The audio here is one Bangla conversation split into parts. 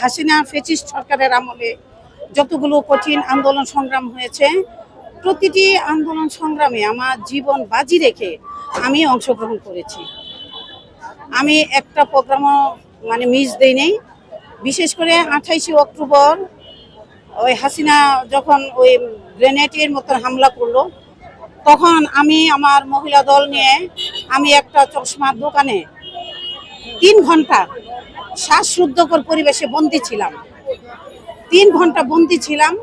হাসিনা ফ্যাসিস্ট সরকারের আমলে যতগুলো কঠিন আন্দোলন সংগ্রাম হয়েছে, প্রতিটি আন্দোলন সংগ্রামে আমার জীবন বাজি রেখে আমি অংশগ্রহণ করেছি। আমি একটা প্রোগ্রামও মিস দেই নেই। বিশেষ করে 28শে অক্টোবর ওই হাসিনা যখন ওই গ্রেনেডের মতো হামলা করলো, তখন আমি আমার মহিলা দল নিয়ে আমি একটা চশমার দোকানে 3 ঘন্টা শ্বাসরুদ্ধকর পরিবেশে বন্দী ছিলাম। 3 ঘন্টা বন্দী ছিলাম।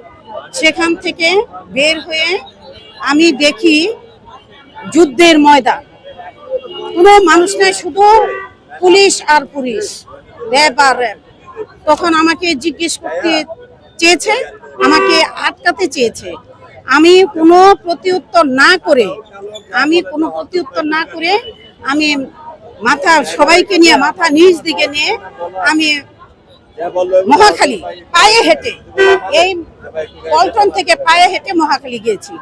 সেখান থেকে বের হয়ে আমি দেখি যুদ্ধের ময়দান, কোনো মানুষ নাই, শুধু পুলিশ আর পুলিশ, র্যাব আর র্যাব। তখন আমাকে জিজ্ঞেস করতে চেয়েছে, আমাকে আটকাতে চেয়েছে। আমি কোনো প্রত্যুত্তর না করে আমি মাথা সবাইকে নিয়ে মাথা নিচ দিকে নিয়ে আমি মহাখালী পায়ে হেঁটে, এই পল্টন থেকে পায়ে হেঁটে মহাখালী গিয়েছি।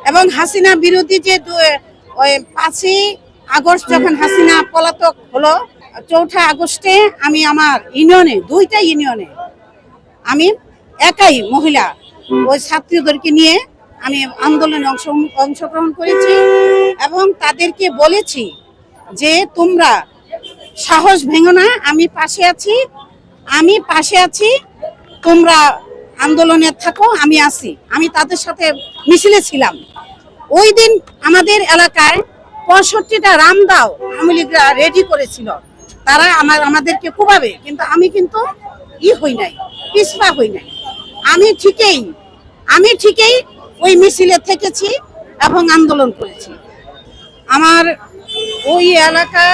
এবং হাসিনা বিরোধী যে 5ই আগস্ট যখন হাসিনা পলাতক হলো, 4 আগস্টে আমি আমার ইউনিয়নে, 2টা ইউনিয়নে আমি একাই মহিলা ওই ছাত্রীদেরকে নিয়ে আমি আন্দোলনে অংশগ্রহণ করেছি এবং তাদেরকে বলেছি যে তোমরা সাহস ভেঙো না, আমি পাশে আছি, তোমরা আন্দোলনে থাকো, আমি আছি। আমি তাদের সাথে মিছিলে ছিলাম। ওই দিন আমাদের এলাকায় 65টা রামদাও আওয়ামীলীগরা রেডি করেছিল, তারা আমাদেরকে কুবাবে, কিন্তু আমি হই নাই, পিছপা হই নাই। আমি ঠিকই ওই মিছিলে থেকেছি এবং আন্দোলন করেছি। আমার ওই এলাকা,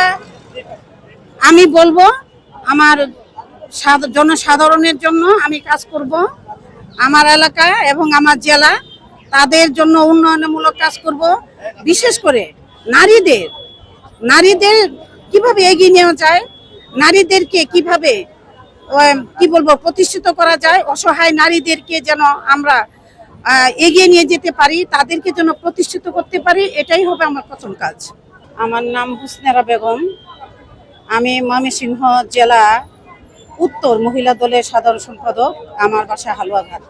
আমি বলবো আমার জনসাধারণের জন্য আমি কাজ করব। আমার এলাকা এবং আমার জেলা, তাদের জন্য উন্নয়নমূলক কাজ করব। বিশেষ করে নারীদের কিভাবে এগিয়ে নেওয়া যায়, নারীদেরকে কিভাবে প্রতিষ্ঠিত করা যায়, অসহায় নারীদেরকে যেন আমরা এগিয়ে নিয়ে যেতে পারি, তাদেরকে যেন প্রতিষ্ঠিত করতে পারি, এটাই হবে আমার প্রথম কাজ। আমার নাম হুসনেরা বেগম। আমি ময়মনসিংহ জেলা উত্তর মহিলা দলের সাধারণ সম্পাদক। আমার বাসা হালুয়াঘাট।